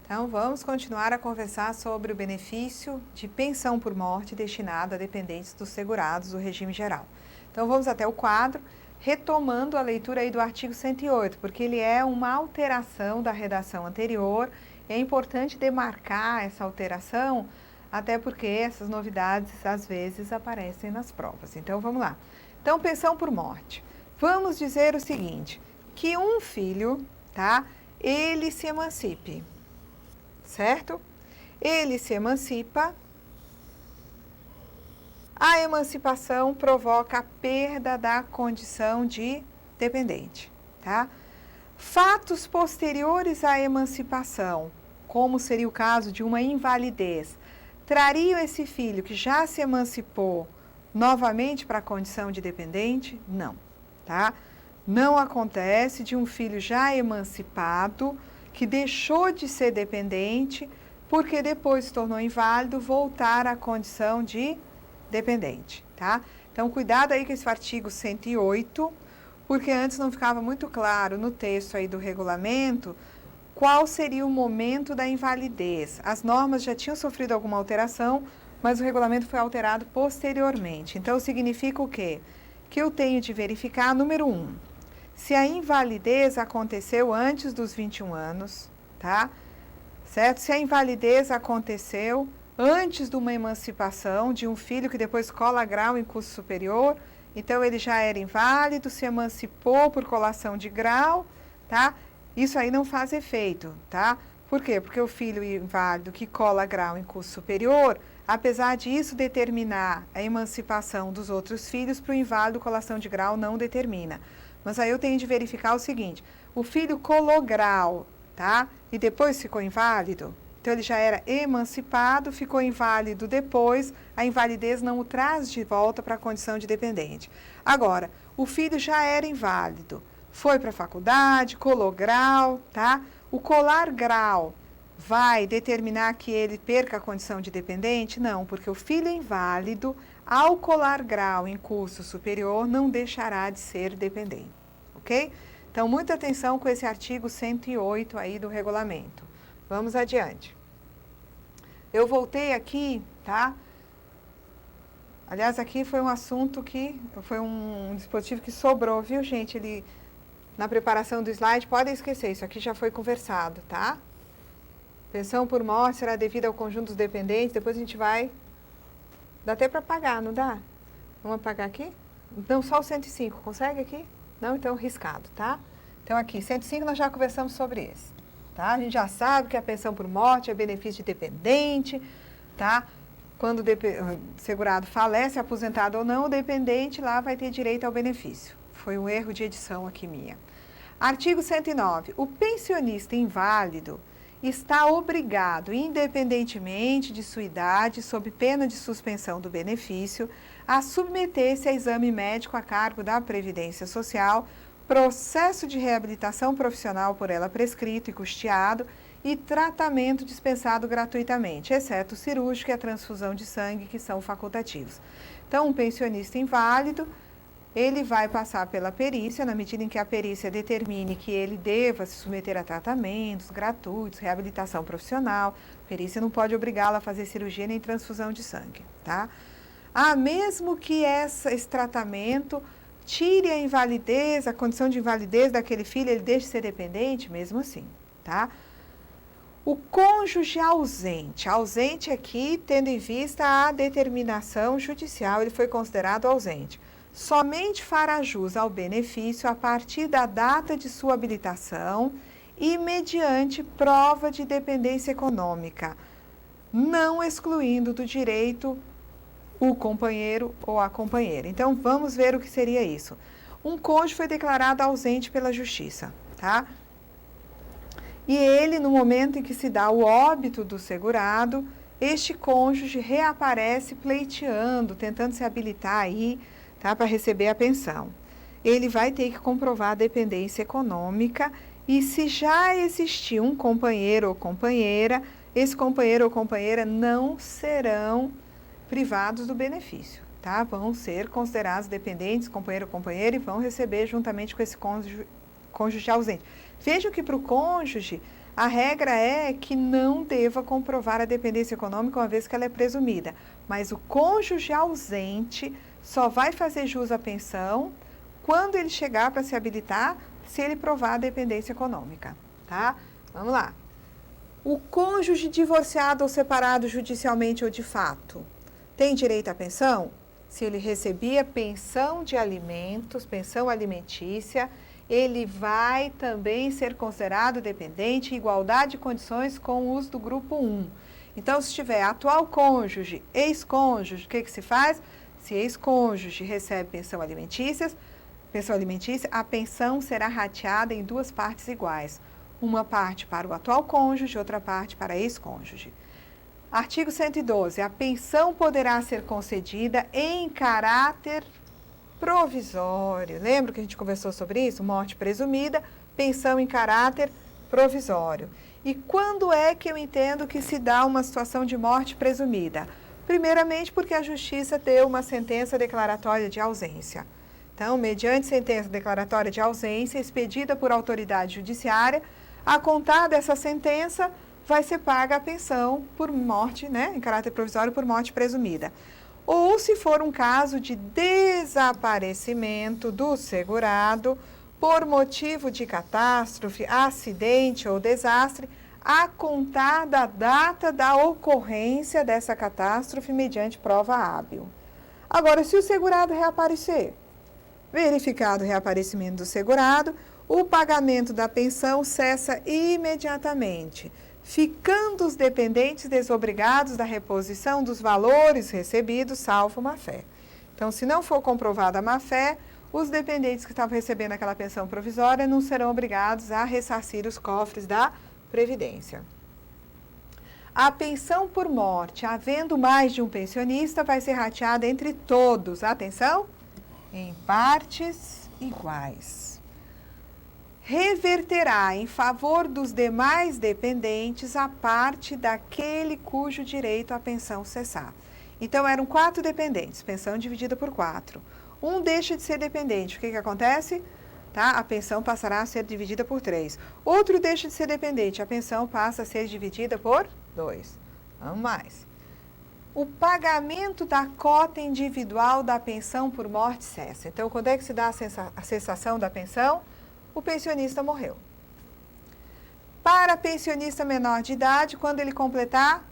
Então, vamos continuar a conversar sobre o benefício de pensão por morte destinado a dependentes dos segurados do regime geral. Então, vamos até o quadro, retomando a leitura aí do artigo 108, porque ele é uma alteração da redação anterior. É importante demarcar essa alteração, até porque essas novidades, às vezes, aparecem nas provas. Então, vamos lá. Então, pensão por morte. Vamos dizer o seguinte, que um filho, tá, ele se emancipe. Certo? Ele se emancipa, a emancipação provoca a perda da condição de dependente, tá? Fatos posteriores à emancipação, como seria o caso de uma invalidez, trariam esse filho que já se emancipou novamente para a condição de dependente? Não, tá? Não acontece de um filho já emancipado que deixou de ser dependente, porque depois se tornou inválido, voltar à condição de dependente, tá? Então, cuidado aí com esse artigo 108, porque antes não ficava muito claro no texto aí do regulamento qual seria o momento da invalidez. As normas já tinham sofrido alguma alteração, mas o regulamento foi alterado posteriormente. Então, significa o quê? Que eu tenho de verificar, número 1, se a invalidez aconteceu antes dos 21 anos, tá? Certo? Se a invalidez aconteceu antes de uma emancipação de um filho que depois cola grau em curso superior, então ele já era inválido, se emancipou por colação de grau, tá? Isso aí não faz efeito, tá? Por quê? Porque o filho inválido que cola grau em curso superior, apesar disso determinar a emancipação dos outros filhos, para o inválido colação de grau não determina. Mas aí eu tenho de verificar o seguinte, o filho colou grau, tá? E depois ficou inválido, então ele já era emancipado, ficou inválido depois, a invalidez não o traz de volta para a condição de dependente. Agora, o filho já era inválido, foi para a faculdade, colou grau, tá? O colar grau vai determinar que ele perca a condição de dependente? Não, porque o filho inválido, ao colar grau em curso superior, não deixará de ser dependente, ok? Então, muita atenção com esse artigo 108 aí do regulamento. Vamos adiante. Eu voltei aqui, tá? Aliás, aqui foi um assunto que, foi um dispositivo que sobrou, viu, gente? Ele, na preparação do slide, podem esquecer, isso aqui já foi conversado, tá? Pensão por morte será devida ao conjunto dos dependentes, depois a gente vai... Dá até para apagar, não dá? Vamos apagar aqui? Não, só o 105, consegue aqui? Não, então riscado, tá? Então aqui, 105 nós já conversamos sobre esse, tá? A gente já sabe que a pensão por morte é benefício de dependente, tá? Quando o segurado falece, aposentado ou não, o dependente lá vai ter direito ao benefício. Foi um erro de edição aqui minha. Artigo 109. O pensionista inválido está obrigado, independentemente de sua idade, sob pena de suspensão do benefício, a submeter-se a exame médico a cargo da Previdência Social, processo de reabilitação profissional por ela prescrito e custeado e tratamento dispensado gratuitamente, exceto o cirúrgico e a transfusão de sangue, que são facultativos. Então, um pensionista inválido, ele vai passar pela perícia, na medida em que a perícia determine que ele deva se submeter a tratamentos gratuitos, reabilitação profissional. A perícia não pode obrigá-lo a fazer cirurgia nem transfusão de sangue, tá? Mesmo que esse tratamento tire a invalidez, a condição de invalidez daquele filho, ele deixe de ser dependente, mesmo assim, tá? O cônjuge ausente aqui, tendo em vista a determinação judicial, ele foi considerado ausente. Somente fará jus ao benefício a partir da data de sua habilitação e mediante prova de dependência econômica, não excluindo do direito o companheiro ou a companheira. Então, vamos ver o que seria isso. Um cônjuge foi declarado ausente pela justiça, tá? E ele, no momento em que se dá o óbito do segurado, este cônjuge reaparece pleiteando, tentando se habilitar aí, tá, para receber a pensão. Ele vai ter que comprovar a dependência econômica e se já existir um companheiro ou companheira, esse companheiro ou companheira não serão privados do benefício, tá? Vão ser considerados dependentes, companheiro ou companheira, e vão receber juntamente com esse cônjuge ausente. Vejam que para o cônjuge, A regra é que não deva comprovar a dependência econômica uma vez que ela é presumida, mas o cônjuge ausente só vai fazer jus à pensão quando ele chegar para se habilitar, se ele provar a dependência econômica, tá? Vamos lá. O cônjuge divorciado ou separado judicialmente ou de fato tem direito à pensão? Se ele recebia pensão de alimentos, pensão alimentícia, ele vai também ser considerado dependente em igualdade de condições com os do grupo 1. Então, se tiver atual cônjuge, ex-cônjuge, o que se faz? Se ex-cônjuge recebe pensão alimentícia, a pensão será rateada em duas partes iguais. Uma parte para o atual cônjuge, outra parte para ex-cônjuge. Artigo 112. A pensão poderá ser concedida em caráter provisório. Lembra que a gente conversou sobre isso? Morte presumida, pensão em caráter provisório. E quando é que eu entendo que se dá uma situação de morte presumida? Primeiramente, porque a Justiça deu uma sentença declaratória de ausência. Então, mediante sentença declaratória de ausência expedida por autoridade judiciária, a contar dessa sentença, vai ser paga a pensão por morte, né, em caráter provisório, por morte presumida. Ou se for um caso de desaparecimento do segurado por motivo de catástrofe, acidente ou desastre, a contar da data da ocorrência dessa catástrofe mediante prova hábil. Agora, se o segurado reaparecer, verificado o reaparecimento do segurado, o pagamento da pensão cessa imediatamente, ficando os dependentes desobrigados da reposição dos valores recebidos, salvo má-fé. Então, se não for comprovada a má-fé, os dependentes que estavam recebendo aquela pensão provisória não serão obrigados a ressarcir os cofres da Previdência. A pensão por morte, havendo mais de um pensionista, vai ser rateada entre todos, atenção, em partes iguais. Reverterá em favor dos demais dependentes a parte daquele cujo direito à pensão cessar. Então, eram 4 dependentes, pensão dividida por 4. Um deixa de ser dependente, o que acontece? Tá? A pensão passará a ser dividida por 3. Outro deixa de ser dependente, a pensão passa a ser dividida por 2. Vamos mais. O pagamento da cota individual da pensão por morte cessa. Então, quando é que se dá a cessação da pensão? O pensionista morreu. Para pensionista menor de idade, quando ele completar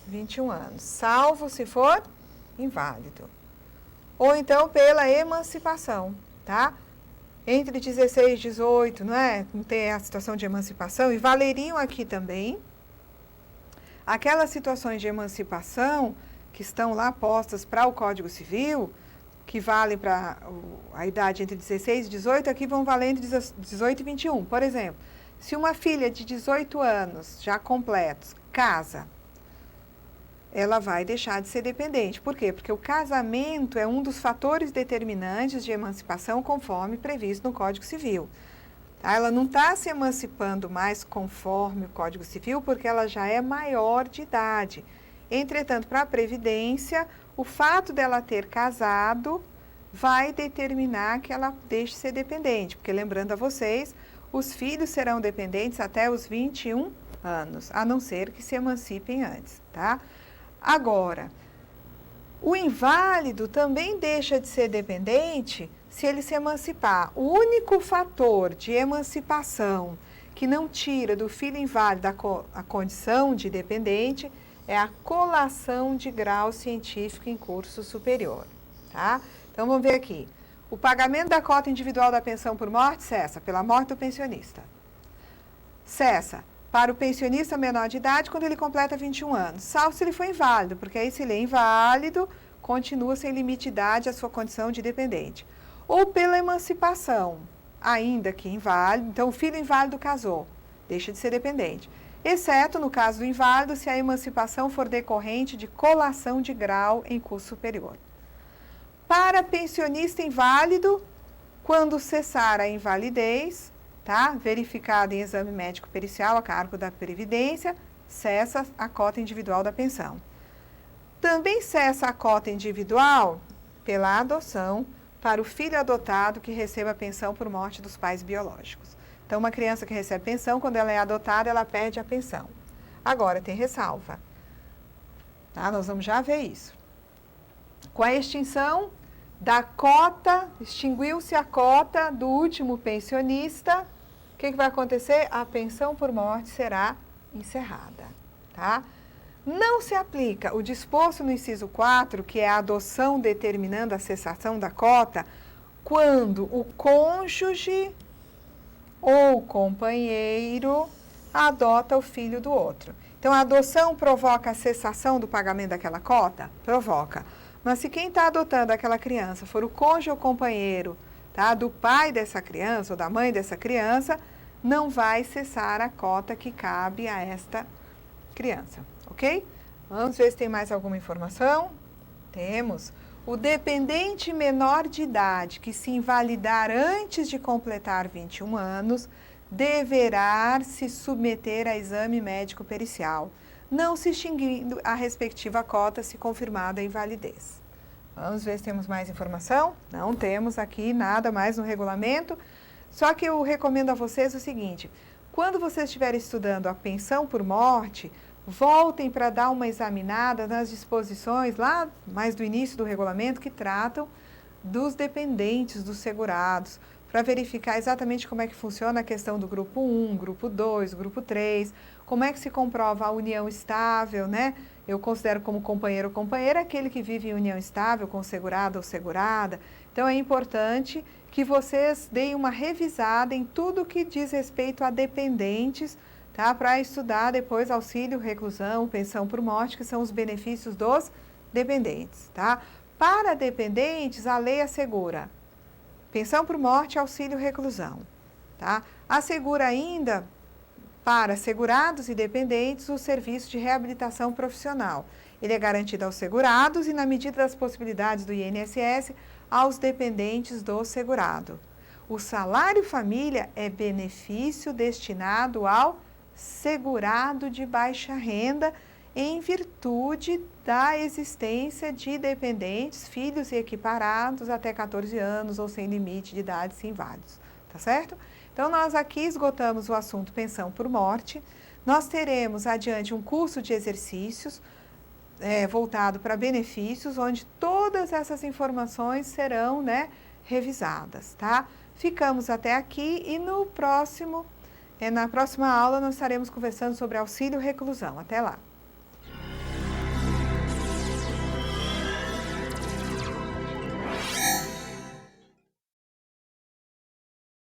21 anos, salvo se for inválido. Ou então pela emancipação, tá? Entre 16 e 18, não é? Não tem a situação de emancipação, e valeriam aqui também aquelas situações de emancipação que estão lá postas para o Código Civil, que valem para a idade entre 16 e 18, aqui vão valer entre 18 e 21. Por exemplo, se uma filha de 18 anos, já completos, casa, ela vai deixar de ser dependente. Por quê? Porque o casamento é um dos fatores determinantes de emancipação conforme previsto no Código Civil. Tá? Ela não está se emancipando mais conforme o Código Civil, porque ela já é maior de idade. Entretanto, para a Previdência, o fato dela ter casado vai determinar que ela deixe de ser dependente. Porque, lembrando a vocês, os filhos serão dependentes até os 21 anos, a não ser que se emancipem antes, tá? Agora, o inválido também deixa de ser dependente se ele se emancipar. O único fator de emancipação que não tira do filho inválido a condição de dependente é a colação de grau científico em curso superior, tá? Então, vamos ver aqui. O pagamento da cota individual da pensão por morte cessa pela morte do pensionista. Cessa para o pensionista menor de idade quando ele completa 21 anos, salvo se ele for inválido, porque aí se ele é inválido, continua sem limite de idade a sua condição de dependente. Ou pela emancipação, ainda que inválido, então o filho inválido casou, deixa de ser dependente. Exceto, no caso do inválido, se a emancipação for decorrente de colação de grau em curso superior. Para pensionista inválido, quando cessar a invalidez, tá? Verificado em exame médico pericial a cargo da Previdência, cessa a cota individual da pensão. Também cessa a cota individual pela adoção para o filho adotado que receba a pensão por morte dos pais biológicos. Então, uma criança que recebe pensão, quando ela é adotada, ela perde a pensão. Agora, tem ressalva. Tá? Nós vamos já ver isso. Com a extinção da cota, extinguiu-se a cota do último pensionista, o que vai acontecer? A pensão por morte será encerrada. Tá? Não se aplica o disposto no inciso 4, que é a adoção determinando a cessação da cota, quando o cônjuge ou companheiro adota o filho do outro. Então, a adoção provoca a cessação do pagamento daquela cota? Provoca. Mas se quem está adotando aquela criança for o cônjuge ou companheiro, tá, do pai dessa criança ou da mãe dessa criança, não vai cessar a cota que cabe a esta criança, ok? Vamos ver se tem mais alguma informação. Temos. O dependente menor de idade que se invalidar antes de completar 21 anos deverá se submeter a exame médico pericial, não se extinguindo a respectiva cota se confirmada a invalidez. Vamos ver se temos mais informação? Não temos aqui nada mais no regulamento, só que eu recomendo a vocês o seguinte: quando vocês estiverem estudando a pensão por morte, voltem para dar uma examinada nas disposições lá mais do início do regulamento que tratam dos dependentes, dos segurados, para verificar exatamente como é que funciona a questão do grupo 1, grupo 2, grupo 3, como é que se comprova a união estável, né? Eu considero como companheiro ou companheira aquele que vive em união estável com segurado ou segurada. Então, é importante que vocês deem uma revisada em tudo que diz respeito a dependentes, tá? Para estudar depois auxílio, reclusão, pensão por morte, que são os benefícios dos dependentes, tá? Para dependentes, a lei assegura pensão por morte, auxílio, reclusão, tá? Assegura ainda para segurados e dependentes o serviço de reabilitação profissional. Ele é garantido aos segurados e, na medida das possibilidades do INSS, aos dependentes do segurado. O salário família é benefício destinado ao segurado de baixa renda em virtude da existência de dependentes, filhos e equiparados até 14 anos ou sem limite de idade, se inválidos, tá certo? Então, nós aqui esgotamos o assunto pensão por morte. Nós teremos adiante um curso de exercícios voltado para benefícios, onde todas essas informações serão, né, revisadas, tá? Ficamos até aqui e na próxima aula nós estaremos conversando sobre auxílio reclusão. Até lá!